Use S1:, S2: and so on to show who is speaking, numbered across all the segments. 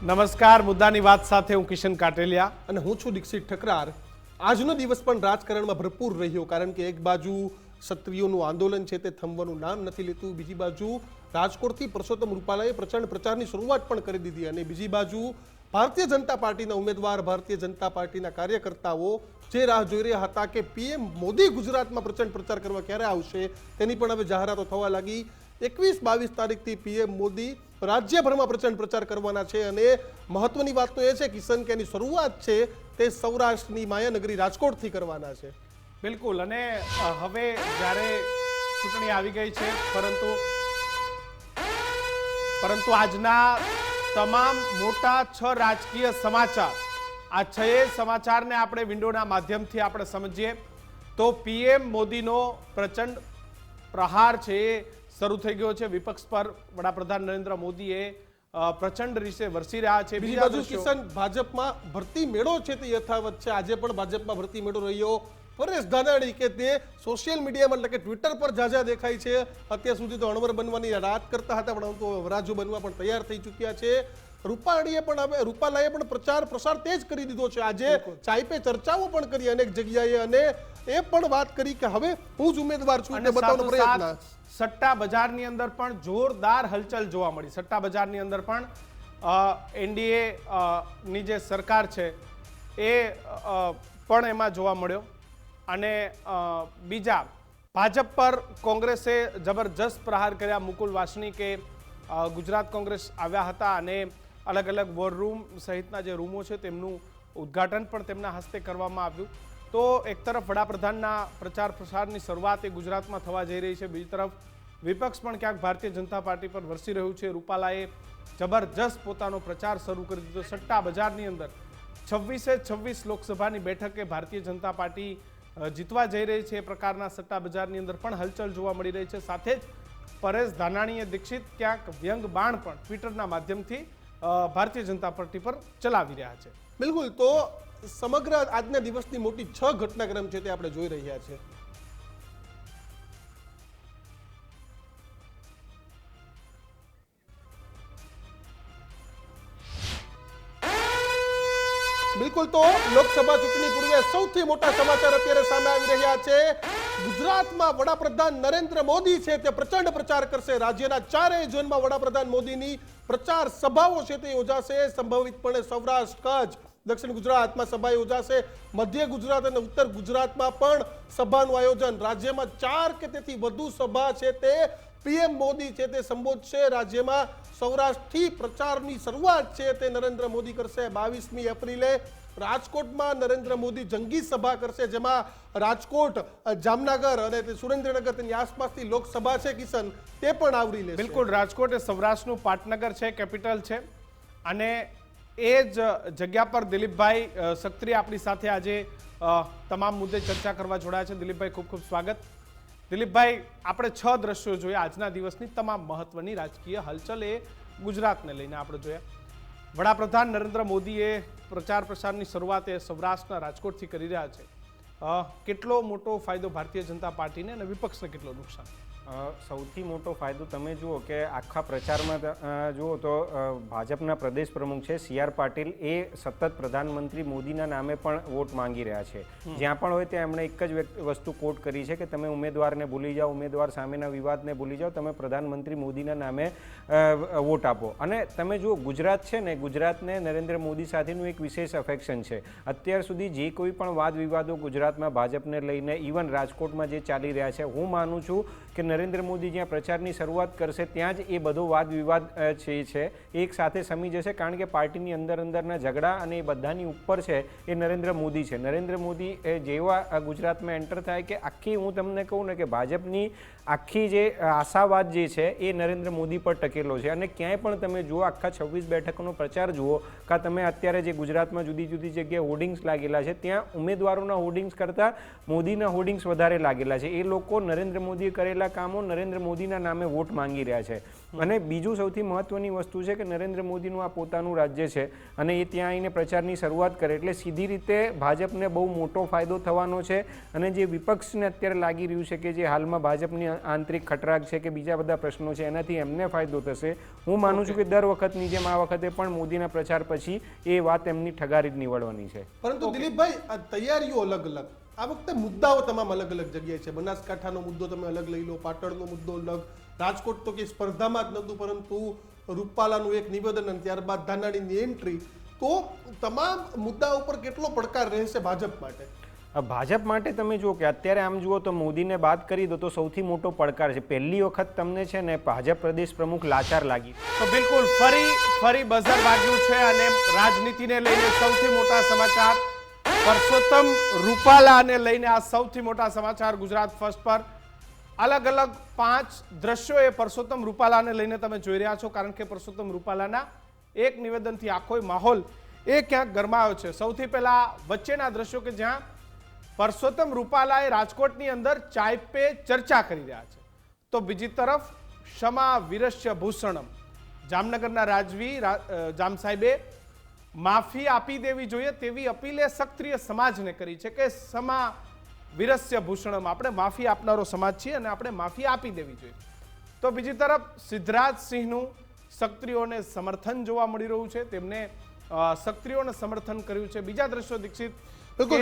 S1: નમસ્કાર, મુદ્દાની વાત સાથે હું કિશન કાટેલિયા
S2: અને હું છું દીક્ષિત ઠકરાર. આજનો દિવસ પણ રાજકારણમાં ભરપૂર રહ્યો, કારણ કે એક બાજુ ક્ષત્રિયોનું આંદોલન છે તે થંભવાનું નામ નથી લેતું, બીજી બાજુ રાજકોટથી પરસોત્તમ રૂપાલાએ પ્રચંડ પ્રચારની શરૂઆત પણ કરી દીધી અને બીજી બાજુ ભારતીય જનતા પાર્ટીના ઉમેદવાર, ભારતીય જનતા પાર્ટીના કાર્યકર્તાઓ જે રાહ જોઈ રહ્યા હતા કે પીએમ મોદી ગુજરાતમાં પ્રચંડ પ્રચાર કરવા ક્યારે આવશે, તેની પણ હવે જાહેરાતો થવા લાગી. 21-22 તારીખથી પીએમ મોદી રાજ્યભરમાં પ્રચંડ પ્રચાર કરવાના છે અને મહત્વની વાત તો એ છે કિશન કે એની શરૂઆત છે તે સૌરાષ્ટ્રની માયાનગરી રાજકોટથી કરવાના છે.
S1: બિલકુલ. અને હવે જ્યારે ચૂંટણી આવી ગઈ છે, પરંતુ આજના તમામ મોટા 6 રાજકીય સમાચાર, આ 6 સમાચારને આપણે વિન્ડોના માધ્યમથી આપણે સમજીએ તો પીએમ મોદીનો પ્રચંડ પ્રહાર છે એ શરૂ થઈ ગયો છે. વિપક્ષ પર વડાપ્રધાન નરેન્દ્ર મોદીએ પ્રચંડ રીતે વરસી રહ્યા છે.
S2: બીજી બાજુ કિશન, ભાજપમાં ભરતી મેળો છે તે યથાવત છે. આજે પણ ભાજપમાં ભરતી મેળો રહ્યો. પરેશ ધાનાણી કે તે સોશિયલ મીડિયામાં એટલે કે ટ્વિટર પર ઝાઝા દેખાય છે. અત્યાર સુધી તો અણવર બનવાની રાત કરતા હતા, પરંતુ વરાજો બનવા પણ તૈયાર થઈ ચૂક્યા છે. રૂપાલાએ પણ પ્રચાર પ્રસાર તેજ કરી દીધો છે. આજે ચાય પે ચર્ચાઓ પણ કરી અનેક જગ્યાએ અને એ પણ વાત કરી કે હવે હું જ ઉમેદવાર છું એટલે બતાવવાનો પ્રયત્ન.
S1: સટ્ટા બજારની અંદર પણ જોરદાર હલચલ જોવા મળી. સટ્ટા બજારની અંદર પણ એનડીએ ની જે સરકાર છે એ પણ એમાં જોવા મળ્યો અને બીજા ભાજપ પર કોંગ્રેસે જબરજસ્ત પ્રહાર કર્યા. મુકુલ વાસનિકે ગુજરાત કોંગ્રેસ આવ્યા હતા અને અલગ અલગ વોર રૂમ સહિતના જે રૂમો છે તેમનું ઉદ્ઘાટન પણ તેમના હસ્તે કરવામાં આવ્યું. તો એક તરફ વડાપ્રધાનના પ્રચાર પ્રસારની શરૂઆત એ ગુજરાતમાં થવા જઈ રહી છે, બીજી તરફ વિપક્ષ પણ ક્યાંક ભારતીય જનતા પાર્ટી પર વરસી રહ્યું છે. રૂપાલાએ જબરજસ્ત પોતાનો પ્રચાર શરૂ કરી દીધો. સટ્ટા બજારની અંદર 26 લોકસભાની બેઠકે ભારતીય જનતા પાર્ટી જીતવા જઈ રહી છે. એ પ્રકારના સટ્ટા બજારની અંદર પણ હલચલ જોવા મળી રહી છે. સાથે જ પરેશ ધાનાણીએ દીક્ષિત ક્યાંક વ્યંગ બાણ પણ ટ્વિટરના માધ્યમથી ભારતીય જનતા પાર્ટી પર ચલાવી રહ્યા છે.
S2: બિલકુલ. તો સમગ્ર આજના દિવસની મોટી 6 ઘટનાક્રમ છે તે આપણે જોઈ રહ્યા છે. બિલકુલ. તો લોકસભા ચૂંટણી પૂર્વે સૌથી મોટા સમાચાર અત્યારે સામે આવી રહ્યા છે. ગુજરાતમાં વડાપ્રધાન નરેન્દ્ર મોદી છે તે પ્રચંડ પ્રચાર કરશે. રાજ્યના 4 ઝોનમાં વડાપ્રધાન મોદીની પ્રચાર સભાઓ છે તે યોજાશે. સંભવિતપણે સૌરાષ્ટ્ર, કચ્છ, દક્ષિણ ગુજરાતમાં સભા યોજાશે. મધ્ય ગુજરાત અને ઉત્તર ગુજરાતમાં પણ સભાનું આયોજન. રાજ્યમાં 4 કે તેથી વધુ સભા છે તે પીએમ મોદી છે તે સંબોધશે. રાજ્યમાં સૌરાષ્ટ્રથી પ્રચારની શરૂઆત છે તે નરેન્દ્ર મોદી કરશે. 22મી એપ્રિલે રાજકોટમાં નરેન્દ્ર મોદી જંગી સભા કરશે, જેમાં રાજકોટ, જામનગર અને સુરેન્દ્રનગર તેની આસપાસની લોકસભા છે કિશન તે પણ આવરી લેશે.
S1: બિલકુલ. રાજકોટ એ સૌરાષ્ટ્રનું પાટનગર છે, કેપિટલ છે અને એ જ જગ્યા પર દિલીપભાઈ સક્રિય આપણી સાથે આજે તમામ મુદ્દે ચર્ચા કરવા જોડાયા છે. દિલીપભાઈ, ખૂબ ખૂબ સ્વાગત. દિલીપભાઈ, આપણે 6 દ્રશ્યો જોયા આજના દિવસની તમામ મહત્વની રાજકીય હલચલ એ ગુજરાતને લઈને આપણે જોયા. વડાપ્રધાન નરેન્દ્ર મોદીએ પ્રચાર પ્રસારની શરૂઆત એ સૌરાષ્ટ્રના રાજકોટથી કરી રહ્યા છે. કેટલો મોટો ફાયદો ભારતીય જનતા પાર્ટીને અને વિપક્ષને કેટલો નુકસાન?
S3: સૌથી મોટો ફાયદો તમે જુઓ કે આખા પ્રચારમાં જુઓ તો ભાજપના પ્રદેશ પ્રમુખ છે CR પાટીલ, એ સતત પ્રધાનમંત્રી મોદીના નામે પણ વોટ માંગી રહ્યા છે. જ્યાં પણ હોય ત્યાં એમણે એક જ વસ્તુ કોટ કરી છે કે તમે ઉમેદવારને ભૂલી જાઓ, ઉમેદવાર સામેના વિવાદને ભૂલી જાઓ, તમે પ્રધાનમંત્રી મોદીના નામે વોટ આપો. અને તમે જુઓ ગુજરાત છે ને, ગુજરાતને નરેન્દ્ર મોદી સાથેનું એક વિશેષ અફેક્શન છે. અત્યાર સુધી જે કોઈ પણ વાદ વિવાદો ગુજરાતમાં ભાજપને લઈને ઇવન રાજકોટમાં જે ચાલી રહ્યા છે, હું માનું છું કે નરેન્દ્ર મોદી જ્યાં પ્રચારની શરૂઆત કરશે ત્યાં જ એ બધો વાદ વિવાદ છે એક સાથે સમી જશે. કારણ કે પાર્ટીની અંદરના ઝઘડા અને એ બધાની ઉપર છે એ નરેન્દ્ર મોદી છે. નરેન્દ્ર મોદી જેવા ગુજરાતમાં એન્ટર થાય કે આખી, હું તમને કહું ને કે ભાજપની આખી જે આશાવાદ જે છે એ નરેન્દ્ર મોદી પર ટકેલો છે. અને ક્યાંય પણ તમે જુઓ, આખા 26 બેઠકોનો પ્રચાર જુઓ, કાં તમે અત્યારે જે ગુજરાતમાં જુદી જુદી જગ્યાએ હોર્ડિંગ્સ લાગેલા છે, ત્યાં ઉમેદવારોના હોર્ડિંગ્સ કરતાં મોદીના હોર્ડિંગ્સ વધારે લાગેલા છે. એ લોકો નરેન્દ્ર મોદીએ કરેલા કામો નરેન્દ્ર મોદીના નામે વોટ માંગી રહ્યા છે. અને બીજું સૌથી મહત્વની વસ્તુ છે કે નરેન્દ્ર મોદીનું આ પોતાનું રાજ્ય છે અને એ ત્યાં આવીને પ્રચારની શરૂઆત કરે એટલે સીધી રીતે ભાજપને બહુ મોટો ફાયદો થવાનો છે. અને જે વિપક્ષને અત્યારે લાગી રહ્યું છે કે જે હાલમાં ભાજપની આંતરિક ખટરાગ છે કે બીજા બધા પ્રશ્નો છે એનાથી એમને ફાયદો થશે. હું માનું છું કે દર વખતની જેમ આ વખતે પણ મોદીના પ્રચાર પછી એ વાત એમની ઠગારી જ નીવડવાની છે.
S2: પરંતુ દિલીપભાઈ, આ તૈયારીઓ અલગ અલગ, આ વખતે મુદ્દાઓ તમામ અલગ અલગ જગ્યાએ છે. બનાસકાંઠાનો મુદ્દો તમે અલગ લઈ લો, પાટણનો મુદ્દો અલગ, રાજકોટ તો કે સ્પર્ધામાં જ નહોતું પરંતુ રૂપાલાનું એક નિવેદન અને ત્યારબાદ ધાનાણીની એન્ટ્રી, તો તમામ મુદ્દા ઉપર કેટલો પડકાર રહેશે ભાજપ માટે?
S3: ભાજપ માટે તમે જુઓ કે અત્યારે આમ જુઓ તો મોદીને બાદ કરી દો તો સૌથી મોટો પડકાર છે. પહેલી વખત તમને છે ને ભાજપ પ્રદેશ પ્રમુખ લાચાર લાગી.
S1: તો બિલકુલ ફરી બઝર વાગ્યું છે અને રાજનીતિને લઈને સૌથી મોટા સમાચાર, પરસોત્તમ રૂપાલાને લઈને આ સૌથી મોટા સમાચાર ગુજરાત ફર્સ્ટ પર. અલગ અલગ 5 દ્રશ્યો એ પરસોત્તમ રૂપાલાને લઈને તમે જોઈ રહ્યા છો, કારણ કે પરસોત્તમ રૂપાલાના એક નિવેદનથી આખો માહોલ એ ક્યાંક ગરમાયો છે. સૌથી પહેલા વચ્ચેના દ્રશ્યો કે જ્યાં પરસોત્તમ રૂપાલાએ રાજકોટની અંદર ચાય પે ચર્ચા કરી રહ્યા છે, તો બીજી તરફ ક્ષમા વિરસ્ય ભૂષણમ, જામનગરના રાજવી જામ સાહેબે માફી આપી દેવી જોઈએ તેવી અપીલે ક્ષત્રિય સમાજને કરી છે કે ક્ષમા વિરસ્ય ભૂષણમ, આપણે માફી આપનારો સમાજ છીએ અને આપણે માફી આપી દેવી જોઈએ. તો બીજી તરફ સિદ્ધરાજસિંહનું ક્ષત્રિયોને સમર્થન જોવા મળી રહ્યું છે, તેમને ક્ષત્રિયોને સમર્થન કર્યું છે. બીજા દ્રશ્યો દીક્ષિત,
S2: બિલકુલ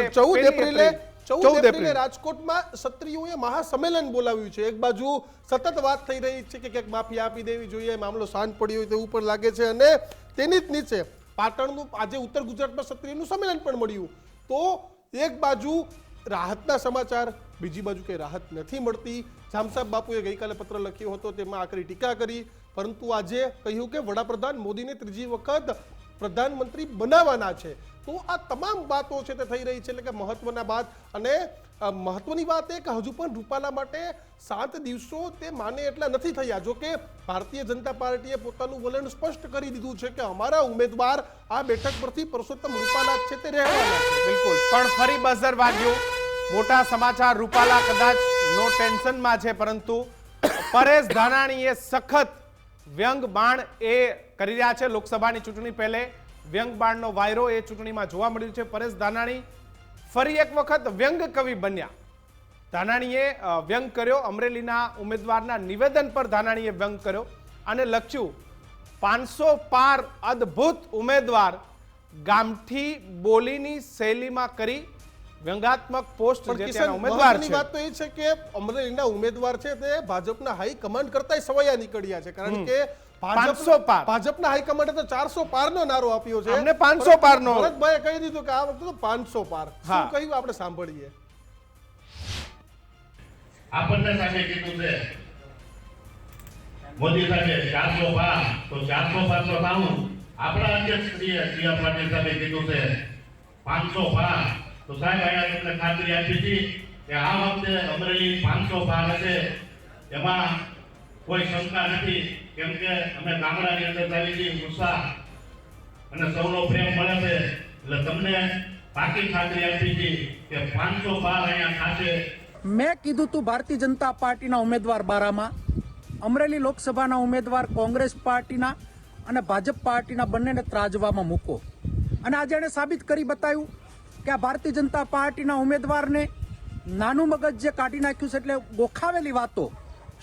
S2: 14 એપ્રિલે રાજકોટમાં ક્ષત્રિયોએ મહાસંમેલન બોલાવ્યું છે. એક બાજુ સતત વાત થઈ રહી છે કે ક્યાંક માફી આપી દેવી જોઈએ, મામલો શાંત પડ્યો હોય તેવું પણ લાગે છે. અને તેની જ નીચે પાટણનું આજે ઉત્તર ગુજરાતમાં ક્ષત્રિયનું સંમેલન પણ મળ્યું. તો એક બાજુ રાહતના સમાચાર, બીજી બાજુ કઈ રાહત નથી મળતી. જામસાહેબ બાપુએ ગઈકાલે પત્ર લખ્યો હતો, તેમાં આકરી ટીકા કરી, પરંતુ આજે કહ્યું કે વડાપ્રધાન મોદીને ત્રીજી વખત પ્રધાનમંત્રી બનાવવાના છે. તો આ તમામ વાતો છે તે થઈ રહી છે, એટલે કે મહત્વના વાત. અને મહત્વની વાત એ કે હજુ પણ રૂપાલા માટે 7 દિવસો તે માને એટલા નથી થયા. જો કે ભારતીય જનતા પાર્ટીએ પોતાનું વલણ સ્પષ્ટ કરી દીધું છે કે અમારા ઉમેદવાર આ બેઠક પરથી પરસોત્તમ રૂપાલા છે તે રહેવાના છે.
S1: બિલકુલ, પણ ફરી બઝર વાગ્યું. મોટા સમાચાર, રૂપાલા કદાચ નો ટેન્શનમાં છે, પરંતુ પરેશ ધાનાણીએ સખત વ્યંગ બાણ એ કરી રહ્યા છે. લોકસભાની ચૂંટણી પહેલે વ્યંગ બાણનો વાયરો એ ચૂંટણીમાં જોવા મળ્યું છે. પરેશ ધાનાણી ફરી એક વખત વ્યંગ કવિ બન્યા. ધાનાણીએ વ્યંગ કર્યો, અમરેલીના ઉમેદવારના નિવેદન પર ધાનાણીએ વ્યંગ કર્યો અને લખ્યું 500 પાર અદ્ભુત ઉમેદવાર, ગામઠી બોલીની શૈલીમાં કરી વ્યંગાત્મક પોસ્ટ જે તેના ઉમેદવાર છે.
S2: વાત તો એ છે કે અમરેલીના ઉમેદવાર છે તે ભાજપના હાઈ કમાન્ડ કરતા સવયા નીકળ્યા છે, કારણ કે
S1: 500 પાર
S2: ભાજપના હાઈકમાન્ડે તો 400 પારનો નારો આપ્યો છે.
S1: અમને 500 પારનો.
S2: ભરતભાઈએ કહી દીધું કે આ વખતે તો 500 પાર. શું કહ્યું આપણે સાંભળીએ.
S4: આપણને સાહેબે કીધું છે મોદી સાહેબે 400 પાર, તો 400 પાર તો થાવું. આપણા અધ્યક્ષ સીઆર પાટીલ સાહેબે કીધું છે 500 પાર. તો સાહેબ અહીંયા તમને ખાતરી આપી હતી કે આ વખતે અમરેલી 500 પાર હશે, એમાં કોઈ શંકા નથી. કેમ કે અમે ગામડાની અંદર આવેલી ઉત્સાહ અને સૌનો પ્રેમ મળે છે, એટલે તમને પાકી ખાતરી આપી હતી કે 500 પાર અહીંયા થશે.
S5: મેં કીધું તું ભારતીય જનતા પાર્ટીના ઉમેદવાર બારામાં, અમરેલી લોકસભાના ઉમેદવાર કોંગ્રેસ પાર્ટીના અને ભાજપ પાર્ટીના બંનેને ત્રાજવામાં મૂકો. અને આજે એણે સાબિત કરી બતાવ્યું કે આ ભારતીય જનતા પાર્ટીના ઉમેદવારને નાનું મગજ જે કાઢી નાખ્યું છે, એટલે ગોખાવેલી વાતો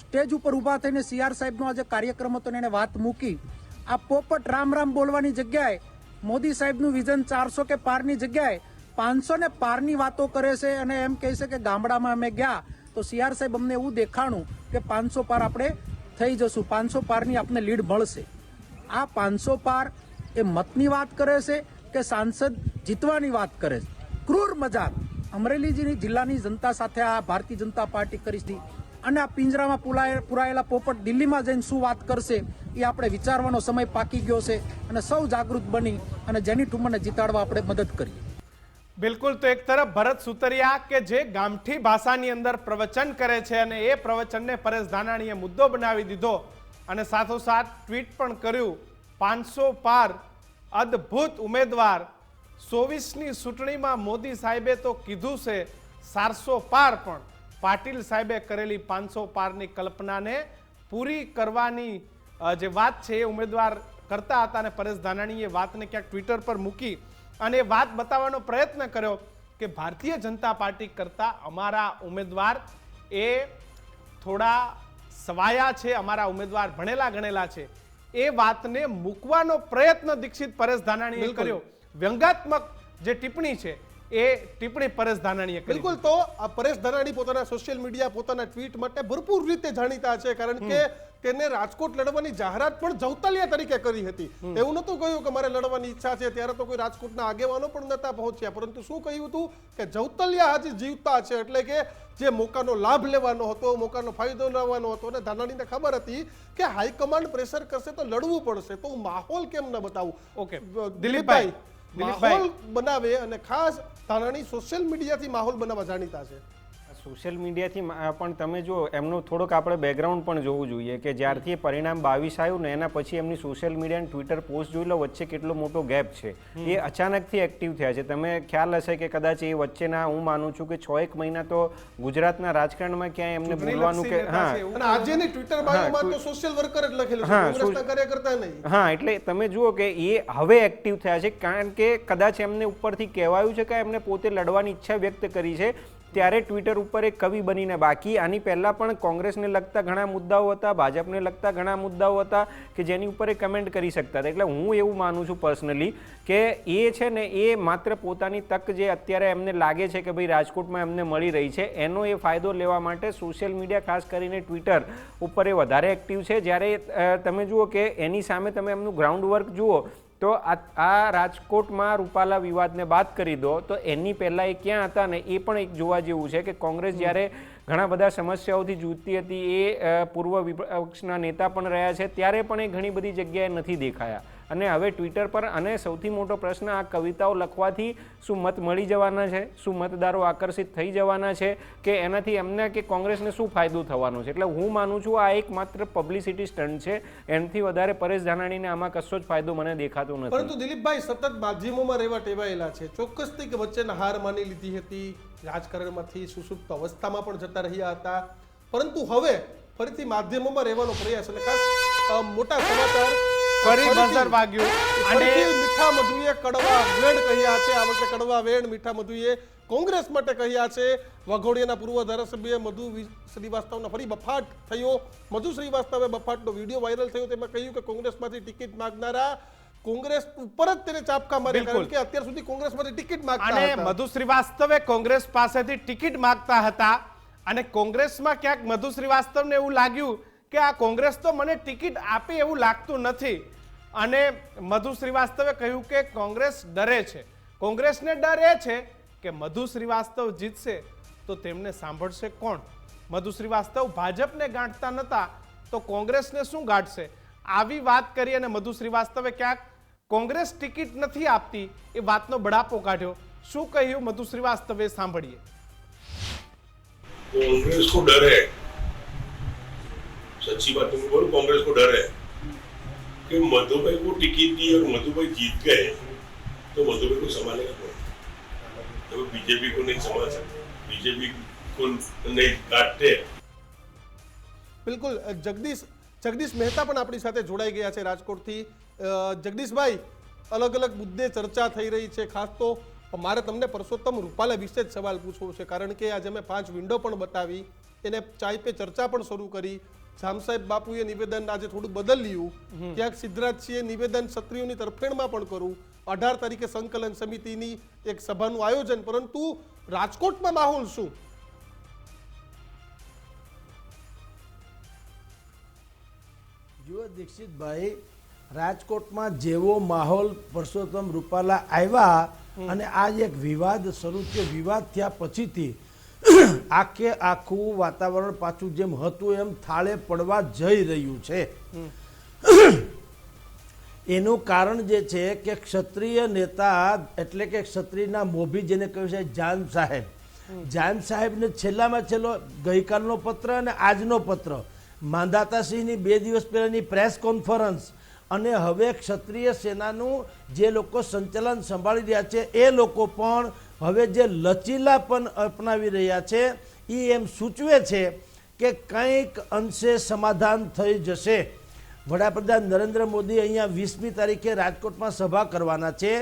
S5: સ્ટેજ ઉપર ઊભા થઈને સીઆર સાહેબનો આજે કાર્યક્રમ હતો ને એને વાત મૂકી. આ પોપટ રામ રામ બોલવાની જગ્યાએ મોદી સાહેબનું વિઝન 400 કે પારની જગ્યાએ 500 ને પારની વાતો કરે છે અને એમ કહે છે કે ગામડામાં અમે ગયા તો સીઆર સાહેબ અમને એવું દેખાણું કે 500 પાર આપણે થઈ જશું, 500 પારની આપણે લીડ મળશે. આ 500 પાર એ મતની વાત કરે છે કે સાંસદ જીતવાની વાત કરે છે? ક્રૂર મજાક અમરેલી જિલ્લાની જનતા સાથે આ ભારતીય જનતા પાર્ટી કરી હતી. અને આ પિંજરામાં પુરાયેલા પોપટ દિલ્હીમાં જઈને શું વાત કરશે એ આપણે વિચારવાનો સમય પાકી ગયો છે. અને સૌ જાગૃત બની અને જેની ઠુમરને જીતાડવા આપણે મદદ કરીએ.
S1: બિલકુલ. તો એક તરફ ભરત સુતરિયા કે જે ગામઠી ભાષાની અંદર પ્રવચન કરે છે અને એ પ્રવચનને પરેશ ધાનાણીએ મુદ્દો બનાવી દીધો અને સાથોસાથ ટ્વીટ પણ કર્યું 500 પાર અદ્ભુત ઉમેદવાર, 24ની ચૂંટણીમાં મોદી સાહેબે તો કીધું છે 400 પાર, પણ પાટીલ સાહેબે કરેલી 500 પારની કલ્પનાને પૂરી કરવાની જે વાત છે એ ઉમેદવાર કરતા હતા અને પરેશ ધાનાણીએ વાતને ક્યાંક ટ્વિટર પર મૂકી અને એ વાત બતાવવાનો પ્રયત્ન કર્યો કે ભારતીય જનતા પાર્ટી કરતા અમારા ઉમેદવાર એ થોડા સવાયા છે, અમારા ઉમેદવાર ભણેલા ગણેલા છે, એ વાતને મૂકવાનો પ્રયત્ન દીક્ષિત પરેશ ધાનાણીએ કર્યો. વ્યંગાત્મક જે ટિપ્પણી છે એ ટિપ્પણી પરેશ ધાનાણીએ કરી.
S2: બિલકુલ. તો આ પરેશ ધાનાણી પોતાના સોશિયલ મીડિયા, પોતાના ટ્વીટ માટે ભરપૂર રીતે જાણીતા છે, કારણ કે તેને રાજકોટ લડવાની જાહેરાત પણ જવતલિયા તરીકે કરી હતી. એવું નહોતું કહ્યું કે મારે લડવાની ઈચ્છા છે, ત્યારે તો કોઈ રાજકોટના આગેવાનો પણ નહોતા પહોંચ્યા, પરંતુ શું કહ્યું હતું કે જવતલિયા હજી જીવતા છે, એટલે કે જે મોકાનો લાભ લેવાનો હતો, મોકાનો ફાયદો લેવાનો હતો, અને ધાનાણીને ખબર હતી કે હાઈકમાન્ડ પ્રેશર કરશે તો લડવું પડશે, તો હું માહોલ કેમ ન બતાવું.
S1: ઓકે
S2: દિલીપભાઈ, માહોલ બનાવે, અને ખાસ ધાનાણી સોશિયલ મીડિયાથી માહોલ બનાવવા જાણીતા છે.
S3: સોશિયલ મીડિયાથી પણ તમે જો એમનું થોડુંક આપણે બેકગ્રાઉન્ડ પણ જોવું જોઈએ કે જ્યારથી એ પરિણામ 22 આવ્યું ને એના પછી એમની સોશિયલ મીડિયા અને ટ્વિટર પોસ્ટ જોઈ લો, વચ્ચે કેટલો મોટો ગેપ છે. એ અચાનકથી એક્ટિવ થયા છે. તમે ખ્યાલ હશે કે કદાચ એ વચ્ચેના હું માનું છું કે 6-1 મહિના તો ગુજરાતના રાજકારણમાં ક્યાંય એમને બોલવાનું કે
S2: અને આજેની ટ્વિટર બાયોમાં તો સોશિયલ વર્કર જ લખેલું છે, કોંગ્રેસના કાર્યકર્તા નહીં.
S3: હા, એટલે તમે જુઓ કે એ હવે એક્ટિવ થયા છે, કારણ કે કદાચ એમને ઉપરથી કહેવાયું છે કે એમને પોતે લડવાની ઈચ્છા વ્યક્ત કરી છે, ત્યારે ટ્વિટર ઉપર એક કવિ બનીને. બાકી આની પહેલા પણ કોંગ્રેસને લગતા ઘણા મુદ્દાઓ હતા, ભાજપને લગતા ઘણા મુદ્દાઓ હતા કે જેની ઉપર એ કમેન્ટ કરી શકતા હતા. એટલે હું એવું માનું છું પર્સનલી કે એ છે ને એ માત્ર પોતાની તક જે અત્યારે એમને લાગે છે કે ભાઈ રાજકોટમાં એમને મળી રહી છે એનો એ ફાયદો લેવા માટે સોશિયલ મીડિયા, ખાસ કરીને ટ્વિટર ઉપર એ વધારે એક્ટિવ છે. જ્યારે તમે જુઓ કે એની સામે તમે એમનું ગ્રાઉન્ડ વર્ક જુઓ તો આ રાજકોટમાં રૂપાલા વિવાદને બાદ કરી દો તો એની પહેલાં એ ક્યાં હતા ને એ પણ એક જોવા જેવું છે કે કોંગ્રેસ જ્યારે ઘણા બધા સમસ્યાઓથી જૂજતી હતી, એ પૂર્વ વિપક્ષના નેતા પણ રહ્યા છે, ત્યારે પણ એ ઘણી બધી જગ્યાએ નથી દેખાયા. અને હવે ટ્વિટર પર, અને સૌથી મોટો પ્રશ્ન, આ કવિતાઓ લખવાથી શું મત મળી જવાના છે, શું મતદારો આકર્ષિત થઈ જવાના છે, કે એનાથી એમને કે કોંગ્રેસને શું ફાયદો થવાનો છે. એટલે હું માનું છું આ એક માત્ર પબ્લિસિટી સ્ટન્ટ છે, એનાથી વધારે પરેશ ધાનાણીને આમાં કશો જ ફાયદો મને દેખાતો નથી.
S2: પરંતુ દિલીપભાઈ સતત માધ્યમોમાં રહેવા ટેવાયેલા છે, ચોક્કસથી કે વચ્ચેના હાર માની લીધી હતી, રાજકારણમાંથી સુસુપ્ત અવસ્થામાં પણ જતા રહ્યા હતા, પરંતુ હવે ફરીથી માધ્યમોમાં રહેવાનો પ્રયાસ, અને ખાસ મોટા સમાચાર
S1: ફરી બઝર વાગ્યું અને
S2: મીઠા મધુએ કડવા વેણ કહ્યા છે. આ વખતે કડવા વેણ મીઠા મધુએ કોંગ્રેસ માટે કહ્યા છે. વાઘોડિયાના પૂર્વ ધારાસભ્ય મધુ શ્રીવાસ્તવનો ફરી બફાટ થયો. મધુ શ્રીવાસ્તવે બફાટનો વિડીયો વાયરલ થયો, તેમાં કહ્યું કે કોંગ્રેસમાંથી ટિકિટ માંગનારા કોંગ્રેસ ઉપર જ તેને ચાપકા મારી, કારણ કે અત્યાર સુધી કોંગ્રેસમાંથી ટિકિટ માંગતા હતા.
S1: અને મધુ શ્રીવાસ્તવે કોંગ્રેસ પાસેથી ટિકિટ માંગતા હતા અને કોંગ્રેસમાં ક્યાંક મધુ શ્રીવાસ્તવને એવું લાગ્યું કે આ કોંગ્રેસ તો મને ટિકિટ આપે એવું લાગતું નથી, અને મધુ શ્રીવાસ્તવે કહ્યું કે કોંગ્રેસ ડરે છે. કોંગ્રેસને ડર એ છે કે મધુ શ્રીવાસ્તવ જીતશે તો તેમને સાંભળશે કોણ? મધુ શ્રીવાસ્તવ ભાજપને ગાંઠતા નતા તો કોંગ્રેસને શું ગાંઠશે? આવી વાત કરી અને મધુ શ્રીવાસ્તવે ક્યાંક કોંગ્રેસ ટિકિટ નથી આપતી એ વાતનો બડાપો કાઢ્યો. શું કહ્યું મધુ શ્રીવાસ્તવે, સાંભળીએ.
S6: कांग्रेस को डर है, सच्ची बात तो बोलो, कांग्रेस को डर है कि मधुभाई को टिकट दी और मधुभाई जीत गए तो मधुभाई को संभालेगा कौन? तो बीजेपी को नहीं संभाल सकते, बीजेपी को नहीं काटते.
S2: બિલકુલ. જગદીશ મહેતા પણ આપણી સાથે જોડાઈ ગયા છે રાજકોટથી. જગદીશભાઈ, અલગ અલગ મુદ્દે ચર્ચા થઈ રહી છે. ખાસ તો મારે તમને પરસોત્તમ રૂપાલા વિશે જ સવાલ પૂછવો છે, કારણ કે આજે મેં 5 વિન્ડો પણ બતાવી, એને ચાય પે ચર્ચા પણ શરૂ કરી. જામ સાહેબ બાપુએ નિવેદન આજે થોડું બદલ્યું, ક્યાંક સિદ્ધરાજસિંહે નિવેદન ક્ષત્રિયોની તરફેણમાં પણ કર્યું. 18 તારીખે સંકલન સમિતિની એક સભાનું આયોજન, પરંતુ રાજકોટમાં માહોલ શું?
S7: જુઓ દીક્ષિતભાઈ, રાજકોટમાં જેવો માહોલ પરસોત્તમ રૂપાલા આવ્યા અને આ એક વિવાદ શરૂ થયો, વિવાદ થયા પછીથી આખું વાતાવરણ પાછું જેમ હતું એમ થાળે પડવા જઈ રહ્યું છે. એનું કારણ જે છે કે ક્ષત્રિય નેતા એટલે કે ક્ષત્રિયના મોભી જેને કહ્યું છે જામ સાહેબને છેલ્લામાં છેલ્લો ગઈકાલનો પત્ર અને આજનો પત્ર, માંધાતાસિંહની 2 દિવસ પહેલાની પ્રેસ કોન્ફરન્સ, અને હવે ક્ષત્રિય સેનાનું જે લોકો સંચાલન સંભાળી રહ્યા છે એ લોકો પણ હવે જે લચીલાપન અપનાવી રહ્યા છે એ એમ સૂચવે છે કે કંઈક અંશે સમાધાન થઈ જશે. વડાપ્રધાન નરેન્દ્ર મોદી અહીંયા 20મી તારીખે રાજકોટમાં સભા કરવાના છે.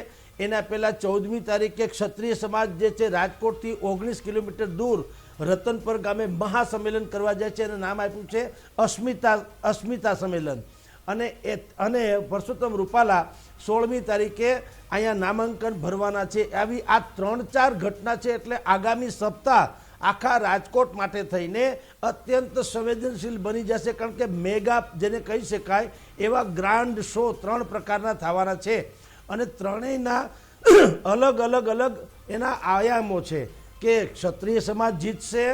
S7: એના પહેલાં 14મી તારીખે ક્ષત્રિય સમાજ જે છે રાજકોટથી 19 કિલોમીટર દૂર રતનપર ગામે મહાસંમેલન કરવા જાય છે. એનું નામ આપ્યું છે અસ્મિતા સંમેલન. અને પરસોત્તમ રૂપાલા 16મી તારીખે અહીંયા નામાંકન ભરવાના છે. આવી આ 3-4 ઘટના છે. એટલે આગામી સપ્તાહ આખા રાજકોટ માટે થઈને અત્યંત સંવેદનશીલ બની જશે. કારણ કે મેગા જેને કહી શકાય એવા ગ્રાન્ડ શો 3 પ્રકારના થવાના છે. અને ત્રણેયના અલગ એના આયામો છે કે ક્ષત્રિય સમાજ જીતશે,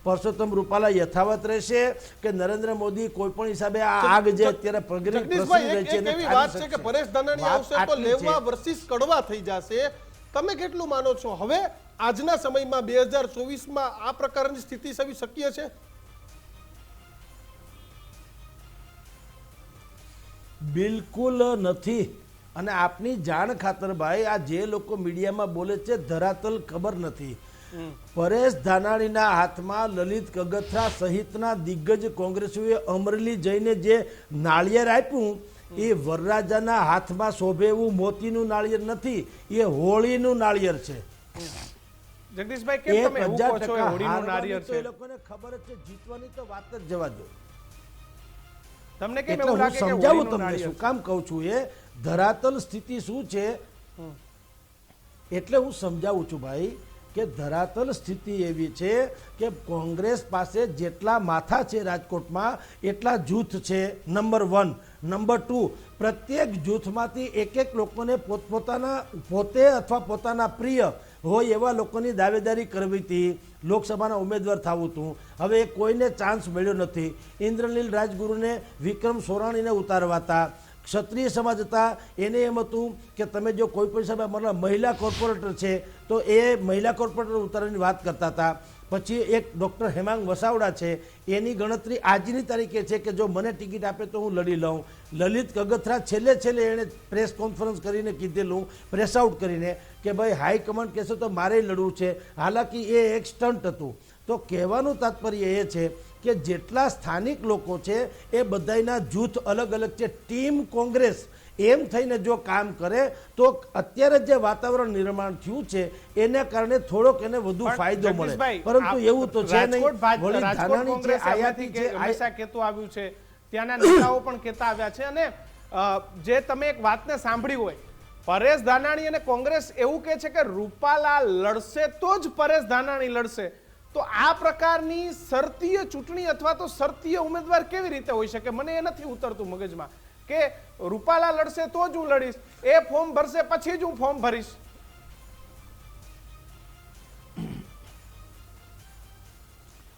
S7: પરસોત્તમ રૂપાલા યથાવત રહેશે, કે નરેન્દ્ર મોદી કોઈ પણ હિસાબે આ આગ જે અત્યારે
S2: જગદીશભાઈ, એક એવી વાત છે કે પરેશ ધાનાણી આવશે તો લેવા વર્સિસ કડવા થઈ જશે. તમે કેટલું માનો છો હવે આજના સમયમાં 2024માં આ પ્રકારની સ્થિતિ થવી શક્ય છે?
S7: બિલકુલ નથી. અને આપની જાણ ખાતર ભાઈ, આ જે લોકો મીડિયામાં બોલે છે ધરાતલ ખબર નથી. પરેશ ધાનાણીના હાથમાં લલિત કગથરા સહિતના દિગ્ગજ કોંગ્રેસીઓએ અમરેલી જઈને જે નાળિયેર આપ્યું એ વરરાજાના હાથમાં શોભે એવું મોતીનું નાળિયેર નથી, એ હોળીનું નાળિયેર છે.
S1: જગદીશભાઈ, કેમ તમે એવું કહો છો એ હોળીનું નાળિયેર છે?
S7: એ લોકોને ખબર જ છે, જીતવાની તો વાત જ જવા દો.
S1: તમને કેમ
S7: એટલે
S1: એવું
S7: હું
S1: લાગે કે
S7: સમજાવું
S1: હોળીનું
S7: તમને
S1: નાળિયેર
S7: શું કામ કહું છું. એ ધરાતલ સ્થિતિ શું છે એટલે હું સમજાવું છું ભાઈ કે ધરાતલ સ્થિતિ એવી છે કે કોંગ્રેસ પાસે જેટલા માથા છે રાજકોટમાં એટલા જૂથ છે, નંબર 1. નંબર 2, પ્રત્યેક જૂથમાંથી એક લોકોને પોતે અથવા પોતાના પ્રિય હોય એવા લોકોની દાવેદારી કરવી હતી, લોકસભાના ઉમેદવાર થવું હતું. હવે કોઈને ચાન્સ મળ્યો નથી. ઇન્દ્રનીલ રાજગુરુને વિક્રમ સોરાણીને ઉતારવા હતા. ક્ષત્રિય સમાજ હતા, એને એમ હતું કે તમે જો કોઈ પણ સમય મતલબ મહિલા કોર્પોરેટર છે તો એ મહિલા કોર્પોરેટર ઉતારવાની વાત કરતા હતા. પછી એક ડૉક્ટર હેમાંગ વસાવડા છે, એની ગણતરી આજની તારીખે છે કે જો મને ટિકિટ આપે તો હું લડી લઉં. લલિત કગથરા છેલ્લે એણે પ્રેસ કોન્ફરન્સ કરીને કીધેલું, પ્રેસ આઉટ કરીને, કે ભાઈ હાઈકમાન્ડ કહેશે તો મારે લડવું છે. હાલાકી એ એક સ્ટન્ટ હતું. તો કહેવાનું તાત્પર્ય એ છે કે જેટલા સ્થાનિક લોકો છે એ બધાના જૂથ અલગ છે. ટીમ કોંગ્રેસ એમ થઈને જો કામ કરે તો અત્યારે જે વાતાવરણ નિર્માણ થયું છે એના કારણે થોડોક એને વધુ ફાયદો મળે. પરંતુ એવું તો છે નહીં. વળી ધાનાણી છે, આયાતી છે,
S1: હંમેશા કહેતું આવ્યું છે, ત્યાંના નેતાઓ પણ કહેતા આવ્યા છે. અને જે તમે એક વાતને સાંભળી હોય, પરેશ ધાનાણી અને કોંગ્રેસ એવું કહે છે કે રૂપાલા લડશે તો જ પરેશ ધાનાણી લડશે. તો આ પ્રકારની શરતીય ચૂંટણી અથવા તો શરતીય ઉમેદવાર કેવી રીતે હોઈ શકે? મને એ નથી ઉતરતું મગજમાં કે રૂપાલા લડશે તો જ હું લડીશ, એ ફોર્મ ભરશે પછી જ હું ફોર્મ ભરીશ.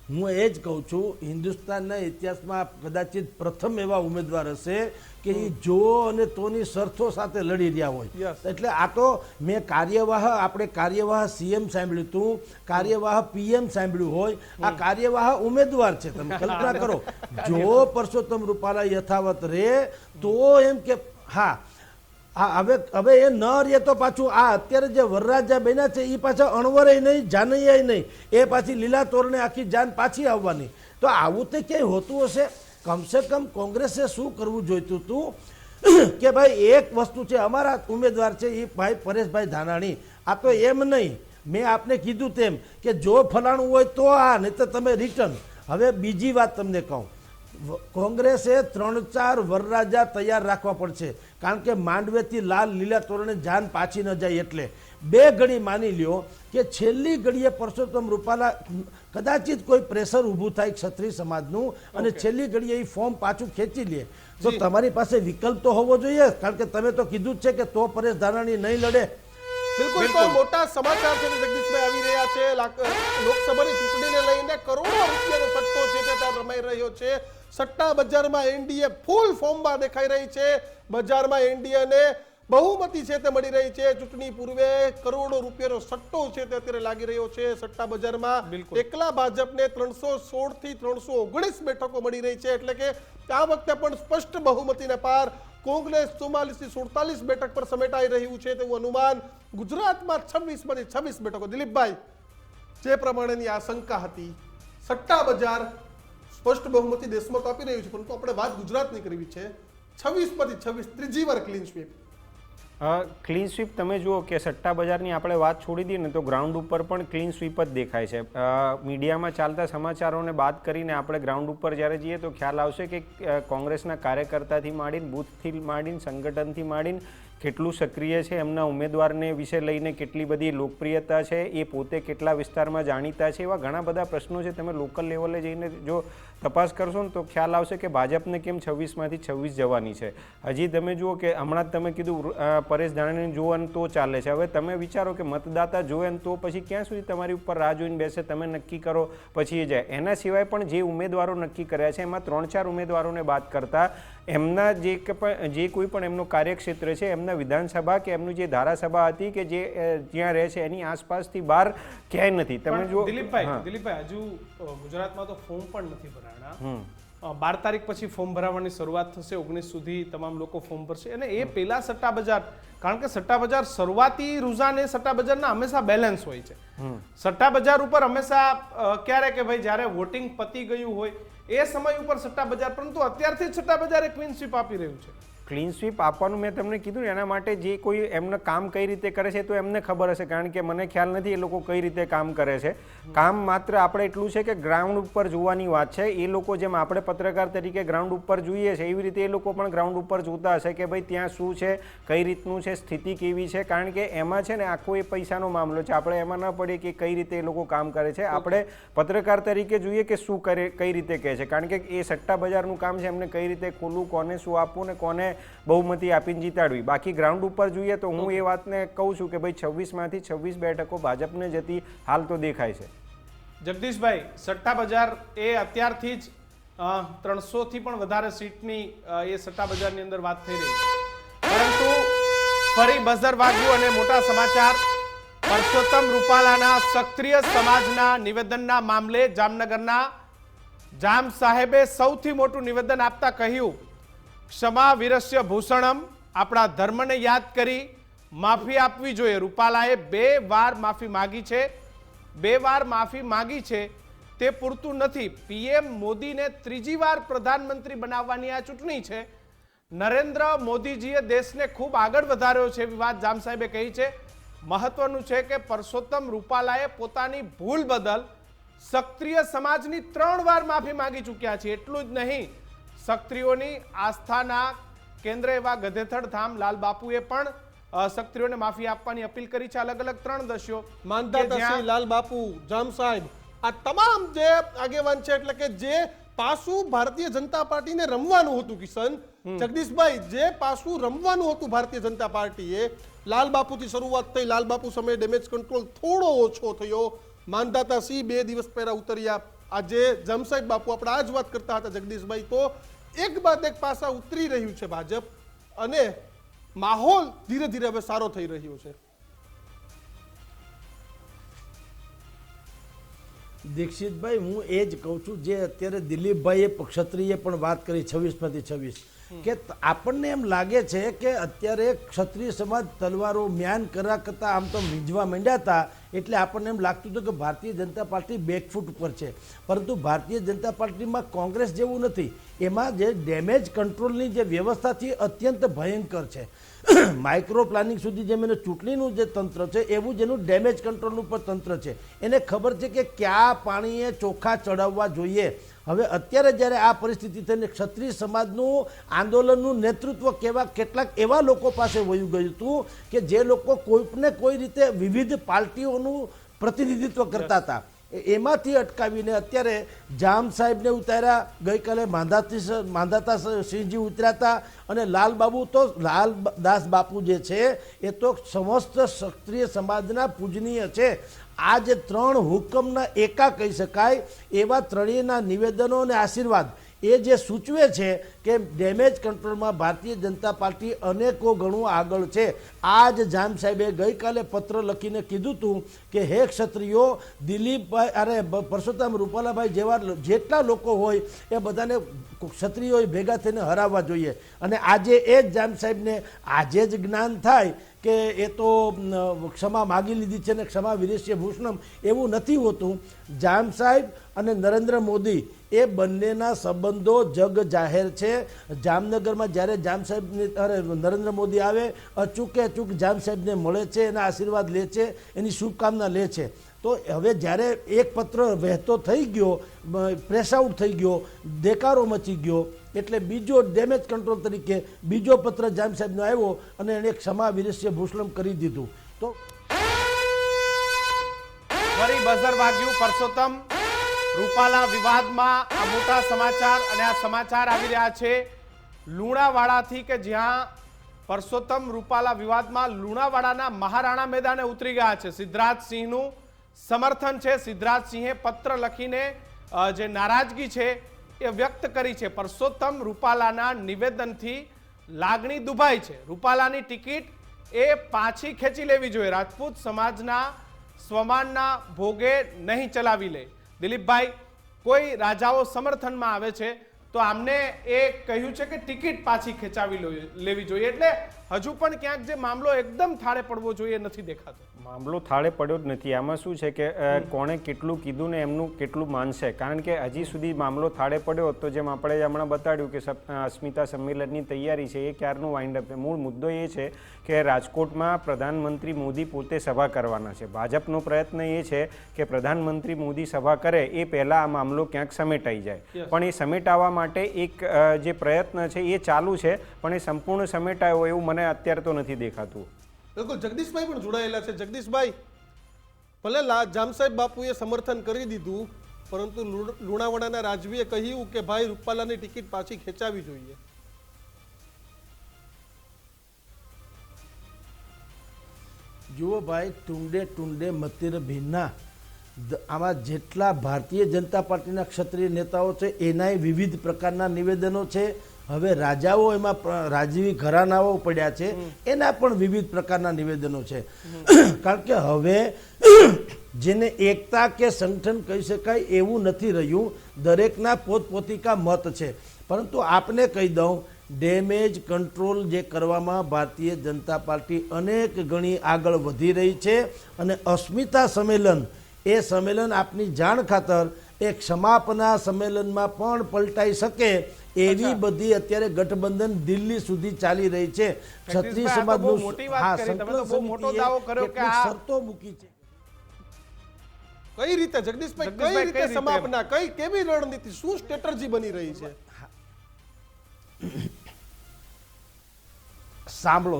S7: હું એ જ કહું છું, હિન્દુસ્તાનના ઇતિહાસમાં કદાચિત પ્રથમ એવા ઉમેદવાર હશે કે એ જો અને તોની શરતો સાથે લડી રહ્યા હોય. એટલે આ તો મેં આપણે કાર્યવાહ સીએમ સાંભળ્યું હતું, કાર્યવાહ પીએમ સાંભળ્યું હોય, આ કાર્યવાહ ઉમેદવાર છે. તમે કલ્પના કરો, જો પરસોત્તમ રૂપાલા યથાવત રહે તો એમ કે હા હવે એ ન રહે તો પાછું આ અત્યારે જે વરરાજા બન્યા છે એ પાછા અણવરે નહીં, જાનૈયા નહીં, એ પાછી લીલા તોરણે આખી જાન પાછી આવવાની. તો આવું તે ક્યાંય હોતું હશે? કમસે કમ કોંગ્રેસે શું કરવું જોઈતું હતું કે ભાઈ એક વસ્તુ છે, અમારા ઉમેદવાર છે એ ભાઈ પરેશભાઈ ધાનાણી. આ તો એમ નહીં, મેં આપને કીધું તેમ કે જો ફલાણું હોય તો આ, નહીં તો તમે રિટર્ન. હવે બીજી વાત તમને કહું, કોંગ્રેસે 3-4 વરરાજા તૈયાર રાખવા પડશે. કારણ કે માંડવેથી લાલ લીલા તોરણે જાન પાછી ન જાય. એટલે 2 ઘડી માની લ્યો કે છેલ્લી ઘડીએ પરસોત્તમ રૂપાલા કદાચિત કોઈ પ્રેશર ઊભું થાય ક્ષત્રિય સમાજનું અને છેલ્લી ઘડીએ એ ફોર્મ પાછું ખેંચી લે તો તમારી પાસે વિકલ્પ તો હોવો જોઈએ. કારણ કે તમે તો કીધું જ છે કે તો પરેશ ધાનાણી નહીં લડે.
S2: બિલકુલ. તો મોટા સમાચાર છે જગદીશભાઈ આવી રહ્યા છે. લોકસભાની ચૂંટણીને લઈને કરોડો રૂપિયાનો સટ્ટો છે તે ત્યાં રમાઈ રહ્યો છે. સટ્ટા બજારમાં એનડીએ ફૂલ ફોર્મમાં દેખાઈ રહી છે. બજારમાં એનડીએને બહુમતી છે તે મળી રહી છે. ચૂંટણી પૂર્વે કરોડો રૂપિયાનો સટ્ટો છે તે અત્યારે લાગી રહ્યો છે સટ્ટા બજારમાં. એકલા ભાજપને 316 થી 319 બેઠકો મળી રહી છે. એટલે કે આ વખતે પણ સ્પષ્ટ બહુમતીને પાર. કોંગ્રેસ 44 થી 47 બેઠક પર સમેટાઈ રહ્યું છે તેવું અનુમાન. ગુજરાતમાં 26 માંથી 26 બેઠકો. દિલીપભાઈ, જે પ્રમાણેની આશંકા હતી સટ્ટા બજાર સ્પષ્ટ બહુમતી દેશમાં તો આપી રહ્યું છે, પરંતુ આપણે વાત ગુજરાતની કરવી છે. 26 માંથી 26 ત્રીજી વાર ક્લીન સ્વીપ.
S3: ક્લીન સ્વીપ તમે જુઓ કે સટ્ટા બજારની આપણે વાત છોડી દઈએ ને તો ગ્રાઉન્ડ ઉપર પણ ક્લીન સ્વીપ જ દેખાય છે. મીડિયામાં ચાલતા સમાચારોને બાદ કરીને આપણે ગ્રાઉન્ડ ઉપર જ્યારે જઈએ તો ખ્યાલ આવશે કે કોંગ્રેસના કાર્યકર્તાથી માંડીને બૂથથી માંડીને સંગઠનથી માંડીને કેટલું સક્રિય છે, એમના ઉમેદવારને વિશે લઈને કેટલી બધી લોકપ્રિયતા છે, એ પોતે કેટલા વિસ્તારમાં જાણીતા છે, એવા ઘણા બધા પ્રશ્નો છે. તમે લોકલ લેવલે જઈને જો તપાસ કરશો ને તો ખ્યાલ આવશે કે ભાજપને કેમ 26 માંથી 26 જવાની છે. હજી તમે જુઓ કે હમણાં જ તમે કીધું પરેશ ધાનાણીને જુઓ ને તો ચાલે છે. હવે તમે વિચારો કે મતદાતા જોવે ને તો પછી ક્યાં સુધી તમારી ઉપર રાહ જોઈને બેસે, તમે નક્કી કરો પછી એ જાય. એના સિવાય પણ જે ઉમેદવારો નક્કી કર્યા છે એમાં 3-4 ઉમેદવારોને બાદ કરતા એમના જે કોઈ પણ એમનું કાર્યક્ષેત્ર છે, એમના વિધાનસભા કે એમનું જે ધારાસભા હતી કે જે જ્યાં રહે છે એની આસપાસથી બહાર ક્યાંય નથી. તમે જો
S1: દિલીપભાઈ હજુ ગુજરાતમાં તો ફોર્મ પણ નથી ભરાણા. 12 તારીખ પછી ફોર્મ ભરાવાની શરૂઆત થશે, 19 સુધી તમામ લોકો ફોર્મ ભરશે. અને એ પહેલા સટ્ટા બજાર, કારણ કે સટ્ટા બજાર શરૂઆતી રૂઝાન એ સટ્ટા બજારના હંમેશા બેલેન્સ હોય છે. સટ્ટા બજાર ઉપર હંમેશા ક્યારે કે ભાઈ જ્યારે વોટિંગ પતી ગયું હોય એ સમય ઉપર સટ્ટા બજાર, પરંતુ અત્યારથી જ સટ્ટા બજાર એક ક્લીન સ્વીપ આપી રહ્યું છે.
S3: ક્લીન સ્વીપ આપવાનું મેં તમને કીધું ને, એના માટે જે કોઈ એમને કામ કઈ રીતે કરે છે તો એમને ખબર હશે, કારણ કે મને ખ્યાલ નથી એ લોકો કઈ રીતે કામ કરે છે. કામ માત્ર આપણે એટલું છે કે ગ્રાઉન્ડ ઉપર જોવાની વાત છે. એ લોકો જેમ આપણે પત્રકાર તરીકે ગ્રાઉન્ડ ઉપર જોઈએ છે એવી રીતે એ લોકો પણ ગ્રાઉન્ડ ઉપર જોતા હશે કે ભાઈ ત્યાં શું છે, કઈ રીતનું છે, સ્થિતિ કેવી છે, કારણ કે એમાં છે ને આખો એ પૈસાનો મામલો છે. આપણે એમાં ન પડીએ કે કઈ રીતે એ લોકો કામ કરે છે. આપણે પત્રકાર તરીકે જોઈએ કે શું કરે, કઈ રીતે કહે છે, કારણ કે એ સટ્ટા બજારનું કામ છે, એમને કઈ રીતે ખોલવું, કોને શું આપવું ને કોને બહુમતી આપીને જીતાડવી. બાકી ગ્રાઉન્ડ ઉપર જોઈએ તો હું એ વાતને કહું છું કે ભાઈ 26 માંથી 26 બેઠકો ભાજપને જતી હાલ તો દેખાય છે.
S1: જગદીશભાઈ, સટ્ટા બજાર એ અત્યારથી જ 300 થી પણ વધારે સીટની એ સટ્ટા બજારની અંદર વાત થઈ રહી છે, પરંતુ ફરી બઝર વાગ્યું અને મોટા સમાચાર. પરસોત્તમ રૂપાલાના સક્રિય સમાજના નિવેદનના મામલે જામનગરના જામ સાહેબે સૌથી મોટું નિવેદન આપતા કહ્યું, ક્ષમા વિરસ્ય ભૂષણમ, આપણા ધર્મને યાદ કરી માફી આપવી જોઈએ. રૂપાલાએ 2 વાર માફી માંગી છે. 2 વાર માફી માંગી છે તે પૂરતું નથી. પીએમ મોદીને 3જી વાર પ્રધાનમંત્રી બનાવવાની આ ચૂંટણી છે. નરેન્દ્ર મોદીજીએ દેશને ખૂબ આગળ વધાર્યો છે એવી વાત જામ સાહેબે કહી છે. મહત્વનું છે કે પરસોત્તમ રૂપાલાએ પોતાની ભૂલ બદલ સક્રિય સમાજની 3 વાર માફી માંગી ચૂક્યા છે. એટલું જ નહીં, સક્રિયોની આસ્થાના કેન્દ્ર એવા ગધેથડ ધામ લાલ બાપુએ પણ સક્રિયોને માફી આપવાની અપીલ કરી છે. અલગ અલગ 3 દસ્યો,
S2: માનદાતાશ્રી લાલ બાપુ, જામ સાહેબ, આ તમામ જે આગેવાન છે, એટલે કે જે પાસું ભારતીય જનતા પાર્ટીને રમવાનું હતું, કિશન જગદીશભાઈ, જે પાસું રમવાનું હતું ભારતીય જનતા પાર્ટીએ, લાલ બાપુથી શરૂઆત થઈ. લાલ બાપુ સમયે ડેમેજ કંટ્રોલ થોડો ઓછો થયો. માનદાતાશ્રી 2 દિવસ પહેલા ઉતર્યા. આજે જામ સાહેબ બાપુ, આપણે આ જ વાત કરતા હતા જગદીશભાઈ, તો એક બાદ એક પાસા ઉતરી રહ્યું છે ભાજપ અને માહોલ ધીરે ધીરે હવે સારો થઈ રહ્યો છે.
S7: દીક્ષિતભાઈ, હું એ જ કહું છું જે અત્યારે દિલીપભાઈએ ક્ષત્રિયે પણ વાત કરી 26 માંથી 26, કે આપણને એમ લાગે છે કે અત્યારે ક્ષત્રિય સમાજ તલવારો મ્યાન કરવા કરતાં આમ તો વીંઝવા માંડ્યા હતા, એટલે આપણને એમ લાગતું હતું કે ભારતીય જનતા પાર્ટી બેકફૂટ ઉપર છે. પરંતુ ભારતીય જનતા પાર્ટીમાં કોંગ્રેસ જેવું નથી. એમાં જે ડેમેજ કંટ્રોલની જે વ્યવસ્થા છે અત્યંત ભયંકર છે. માઇક્રો પ્લાનિંગ સુધી જેમ એનું ચૂંટણીનું જે તંત્ર છે એવું જેનું ડેમેજ કંટ્રોલનું પણ તંત્ર છે. એને ખબર છે કે કયા પાણીએ ચોખા ચડાવવા જોઈએ. હવે અત્યારે જ્યારે આ પરિસ્થિતિ થઈને ક્ષત્રિય સમાજનું આંદોલનનું નેતૃત્વ કેટલાક એવા લોકો પાસે વયું ગયું હતું કે જે લોકો કોઈને કોઈ રીતે વિવિધ પાર્ટીઓનું પ્રતિનિધિત્વ કરતા હતા. એમાંથી અટકાવીને અત્યારે જામ સાહેબને ઉતાર્યા, ગઈકાલે માંધાતા સિંહજી ઉતર્યા હતા, અને લાલદાસ બાપુ જે છે એ તો સમસ્ત ક્ષત્રિય સમાજના પૂજનીય છે. આ જે 3 હુકમના એકા કહી શકાય એવા ત્રણેયના નિવેદનો અને આશીર્વાદ એ જે સૂચવે છે કે ડેમેજ કંટ્રોલમાં ભારતીય જનતા પાર્ટી અનેકો ગણું આગળ છે. આ જ જામ સાહેબે ગઈકાલે પત્ર લખીને કીધું હતું કે હે ક્ષત્રિયો, દિલીપભાઈ અરે પરસોત્તમ રૂપાલાભાઈ જેવા જેટલા લોકો હોય એ બધાને ક્ષત્રિયોએ ભેગા થઈને હરાવવા જોઈએ. અને આજે એ જ જામ સાહેબને આજે જ જ્ઞાન થાય કે એ તો ક્ષમા માગી લીધી છે ને ક્ષમા વિરેશ્ય ભૂષણમ, એવું નથી હોતું. જામ સાહેબ અને નરેન્દ્ર મોદી એ બંનેના સંબંધો જગ જાહેર છે. જામનગરમાં જ્યારે જામ સાહેબને નરેન્દ્ર મોદી આવે અચૂકે અચૂક જામ સાહેબને મળે છે, એના આશીર્વાદ લે છે, એની શુભકામના લે છે. તો હવે જ્યારે એક પત્ર વહેતો થઈ ગયો, પ્રેસ આઉટ થઈ ગયો, દેકારો મચી ગયો, એટલે બીજો ડેમેજ કંટ્રોલ તરીકે બીજો પત્ર જામ સાહેબનો આવ્યો અને એણે ક્ષમા વિરેશ્ય ભૂષણમ કરી દીધું. તો
S1: ફરી બઝર વાગ્યું પરસોત્તમ. રૂપાલા વિવાદમાં આ મોટા સમાચાર, અને આ સમાચાર આવી રહ્યા છે લુણાવાડાથી, કે જ્યાં પરસોત્તમ રૂપાલા વિવાદમાં લુણાવાડાના મહારાણા મેદાને ઉતરી ગયા છે. સિદ્ધરાજસિંહનું સમર્થન છે. સિદ્ધરાજસિંહે પત્ર લખીને જે નારાજગી છે એ વ્યક્ત કરી છે. પરસોત્તમ રૂપાલાના નિવેદનથી લાગણી દુભાઈ છે. રૂપાલાની ટિકિટ એ પાછી ખેંચી લેવી જોઈએ. રાજપૂત સમાજના સ્વમાનના ભોગે નહીં ચલાવી લે. દિલીપભાઈ, કોઈ રાજાઓ સમર્થનમાં આવે છે તો આમને એ કહ્યું છે કે ટિકિટ પાછી ખેંચાવી લેવી જોઈએ. એટલે હજુ પણ ક્યાંક જે મામલો એકદમ થાળે પડવો જોઈએ નથી દેખાતો.
S3: મામલો થાળે પડ્યો જ નથી. આમાં શું છે કે કોણે કેટલું કીધું ને એમનું કેટલું માનશે, કારણ કે હજી સુધી મામલો થાળે પડ્યો તો જેમ આપણે હમણાં બતાડ્યું કે અસ્મિતા સંમેલનની તૈયારી છે એ ક્યારનું વાઇન્ડ અપ છે. મૂળ મુદ્દો એ છે કે રાજકોટમાં પ્રધાનમંત્રી મોદી પોતે સભા કરવાના છે. ભાજપનો પ્રયત્ન એ છે કે પ્રધાનમંત્રી મોદી સભા કરે એ પહેલાં આ મામલો ક્યાંક સમેટાઈ જાય, પણ એ સમેટાવા માટે એક જે પ્રયત્ન છે એ ચાલુ છે, પણ એ સંપૂર્ણ સમેટાયો એવું મને અત્યારે તો નથી દેખાતું.
S2: બિલકુલ, જગદીશભાઈ પણ જોડાયેલા છે. જગદીશભાઈ, ભલે જામ સાહેબ બાપુએ સમર્થન કરી દીધું, પરંતુ લુણાવાડાના રાજવીએ કહ્યું કે ભાઈ રૂપાલાની ટિકિટ પાછી ખેંચાવી જોઈએ.
S7: જુઓ ભાઈ, ટુંડે ટુંડે મતિર ભિન્ના. આમાં જેટલા ભારતીય જનતા પાર્ટીના ક્ષત્રિય નેતાઓ છે એનાય વિવિધ પ્રકારના નિવેદનો છે. હવે રાજાઓ એમાં રાજવી ઘરાનાઓ પડ્યા છે એના પણ વિવિધ પ્રકારના નિવેદનો છે. કારણ કે હવે જેને એકતા કે સંગઠન કહી શકાય એવું નથી રહ્યું. દરેકના પોતપોતિકા મત છે. પરંતુ આપને કહી દઉં, ડેમેજ કંટ્રોલ જે કરવામાં ભારતીય જનતા પાર્ટી અનેક ગણી આગળ વધી રહી છે. અને અસ્મિતા સંમેલન, એ સંમેલન આપની જાણ ખાતર એક સમાપના સંમેલનમાં પણ પલટાઈ શકે એવી બધી અત્યારે ગઠબંધન દિલ્હી સુધી ચાલી રહી છે. ક્ષત્રિય સમાજનું શરતો મૂકી છે.
S2: કઈ રીતે જગદીશભાઈ, કઈ રીતે સમાપના, કેવી રણનીતિ, શું સ્ટ્રેટેજી બની રહી છે?
S7: સાંભળો.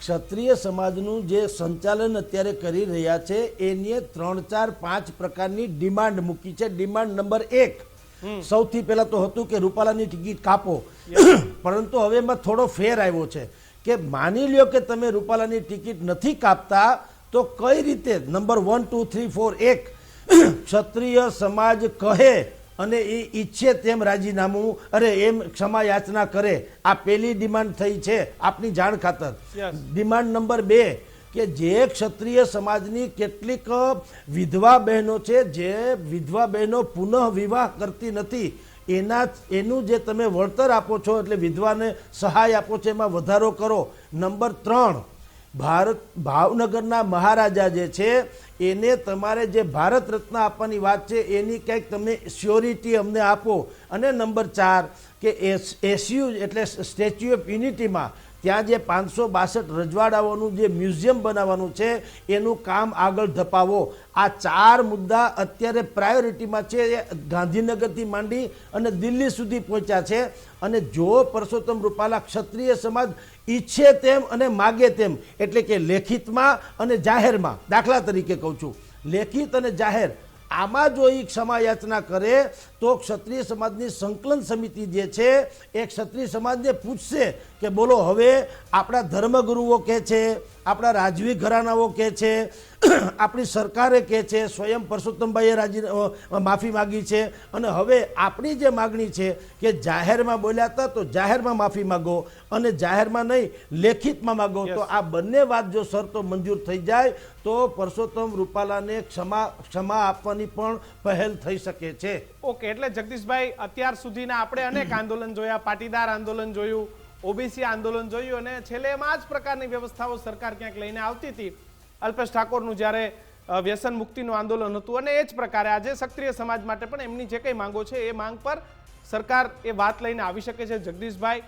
S7: ક્ષત્રિય સમાજનું જે સંચાલન અત્યારે કરી રહ્યા છે એની 3, 4, 5 પ્રકારની ડિમાન્ડ મૂકી છે. ડિમાન્ડ નંબર 1 સૌથી પહેલા તો હતું કે રૂપાલાની ટિકિટ કાપો, પરંતુ હવે એમાં થોડો ફેર આવ્યો છે કે માની લ્યો કે તમે રૂપાલાની ટિકિટ નથી કાપતા તો કઈ રીતે નંબર 1, 2, 3, 4 ક્ષત્રિય સમાજ કહે અને એ ઈચ્છે તેમ રાજીનામું એમ ક્ષમા યાચના કરે. આ પહેલી ડિમાન્ડ થઈ છે આપની જાણ ખાતર. ડિમાન્ડ નંબર 2 કે જે ક્ષત્રિય સમાજની કેટલીક વિધવા બહેનો છે, જે વિધવા બહેનો પુનઃ વિવાહ કરતી નથી, એનું જે તમે વળતર આપો છો, એટલે વિધવાને સહાય આપો છો, એમાં વધારો કરો. નંબર 3, ભાવનગરના મહારાજા જે છે એને તમારે જે ભારત રત્ન આપવાની વાત છે એની કંઈક તમે શ્યોરિટી અમને આપો. અને નંબર 4 કે એસયુ એટલે સ્ટેચ્યુ ઓફ યુનિટીમાં ત્યાં જે 562 રજવાડાઓનું જે મ્યુઝિયમ બનાવવાનું છે એનું કામ આગળ ધપાવો. આ 4 મુદ્દા અત્યારે પ્રાયોરિટીમાં છે. એ ગાંધીનગરથી માંડી અને દિલ્હી સુધી પહોંચ્યા છે. અને જો પરસોત્તમ રૂપાલા ક્ષત્રિય સમાજ ઈચ્છે તેમ અને માગે તેમ, એટલે કે લેખિતમાં અને જાહેરમાં, દાખલા તરીકે કહું છું, લેખિત અને જાહેર, આમાં જો એ ક્ષમા યાચના કરે તો ક્ષત્રિય સમાજની સંકલન સમિતિ જે છે એ ક્ષત્રિય સમાજને પૂછશે કે બોલો હવે આપણા ધર્મગુરુઓ કહે છે, આપણા રાજવી ઘરાનાઓ કહે છે, આપણી સરકારે કહે છે, સ્વયં પરસોત્તમભાઈએ માફી માગી છે, અને હવે આપણી જે માગણી છે કે જાહેરમાં બોલ્યા હતા તો જાહેરમાં માફી માગો અને જાહેરમાં નહીં લેખિતમાં માગો. તો આ બંને વાત જો શરતો મંજૂર થઈ જાય તો પરસોત્તમ રૂપાલાને ક્ષમા આપવાની પણ પહેલ થઈ શકે છે.
S1: ઓકે, એટલે જગદીશભાઈ, અત્યાર સુધીના આપણે અનેક આંદોલન જોયા, પાટીદાર આંદોલન જોયું, ઓબીસી આંદોલન જોયું અને છેલ્લે એમાં જ પ્રકારની વ્યવસ્થાઓ સરકાર ક્યાંક લઈને આવતી હતી. અલ્પેશ ઠાકોરનું જ્યારે વ્યસન મુક્તિનું આંદોલન હતું અને એ જ પ્રકારે આજે ક્ષત્રિય સમાજ માટે પણ એમની જે કંઈ માંગો છે એ માંગ પર સરકાર એ વાત લઈને આવી શકે છે. જગદીશભાઈ,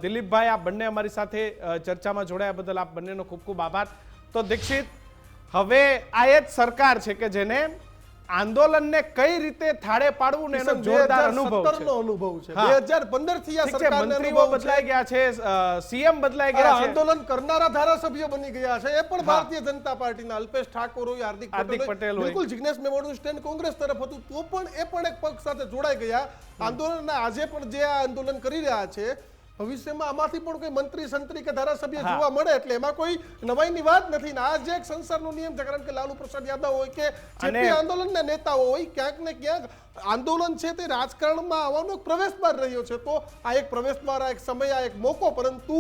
S1: દિલીપભાઈ, આ બંને અમારી સાથે ચર્ચામાં જોડાયા બદલ આપ બંનેનો ખૂબ ખૂબ આભાર. તો દીક્ષિત, હવે આ એ જ સરકાર છે કે જેને આંદોલનને કઈ રીતે થાળે પાડવું ને એનો જોરદાર અનુભવ છે.
S2: 2017 નો અનુભવ છે.
S1: હા.
S2: 2015 થી આ
S1: ઠીક છે,
S2: સરકારને
S1: મંત્રીઓ
S2: અનુભવ છે.
S1: બદલાઈ ગયા છે, સીએમ બદલાઈ ગયા છે.
S2: આંદોલન કરનારા ધારાસભ્યો બની ગયા છે એ પણ ભારતીય જનતા પાર્ટીના. અલ્પેશ ઠાકોર હોય, હાર્દિક પટેલ હોય, બિલકુલ જિગ્નેશ મેવાણીનું સ્ટેન્ડ કોંગ્રેસ તરફ હતું તો પણ એ પણ એક પક્ષ સાથે જોડાઈ ગયા. આંદોલનના આજે પણ જે આ આંદોલન કરી રહ્યા છે, ભવિષ્યમાં આમાંથી પણ કોઈ મંત્રી સંત્રી કે ધારાસભ્ય જોવા મળે એટલે એમાં કોઈ નવાઈની વાત નથી. આ જે એક સંસારનો નિયમ છે, કારણ કે લાલુ પ્રસાદ યાદવ હોય કે જેપી આંદોલનના નેતાઓ હોય, ક્યાંક ને ક્યાંક આંદોલન છે તે રાજકારણમાં આવવાનો એક પ્રવેશદ્વાર રહ્યો છે. તો આ એક પ્રવેશદ્વાર, આ એક સમય, આ એક મોકો, પરંતુ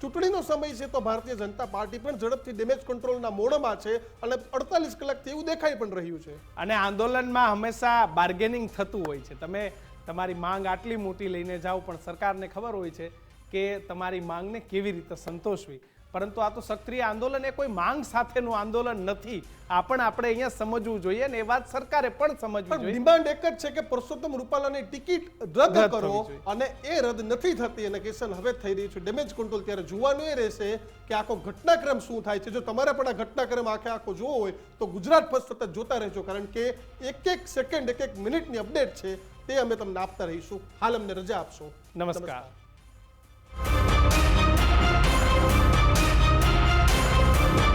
S2: ચૂંટણીનો સમય છે તો ભારતીય જનતા પાર્ટી પણ ઝડપથી ડેમેજ કંટ્રોલના મોડમાં છે અને 48 કલાકથી એવું દેખાઈ પણ રહ્યું છે.
S1: અને આંદોલનમાં હંમેશા બાર્ગેનિંગ થતું હોય છે. તમે તમારી માંગ આટલી મોટી લઈને જાઓ પણ સરકારને ખબર હોય છે કે તમારી માંગને કેવી રીતે સંતોષવી. પરંતુ આ તો ક્ષત્રિય આંદોલન એ કોઈ માંગ સાથેનું આંદોલન નથી. આ પણ આપણે અહીંયા સમજવું જોઈએ ને એ વાત સરકારે પણ સમજવી જોઈએ.
S2: ડિમાન્ડ એક જ છે કે પરસોત્તમ રૂપાલાની ટિકિટ રદ કરો અને એ રદ નથી થતી અને કેસન હવે થઈ રહી છે ડેમેજ કંટ્રોલ. ત્યારે જોવાનું એ રહેશે કે આખો ઘટનાક્રમ શું થાય છે. જો તમારે પણ આ ઘટનાક્રમ આખો જોવો હોય તો ગુજરાત ફર્સ્ટ સતત જોતા રહેજો, કારણ કે એક સેકન્ડ, એક મિનિટની અપડેટ છે તે અમે તમને આપતા રહીશું. હાલ અમને રજા આપશો.
S1: નમસ્કાર.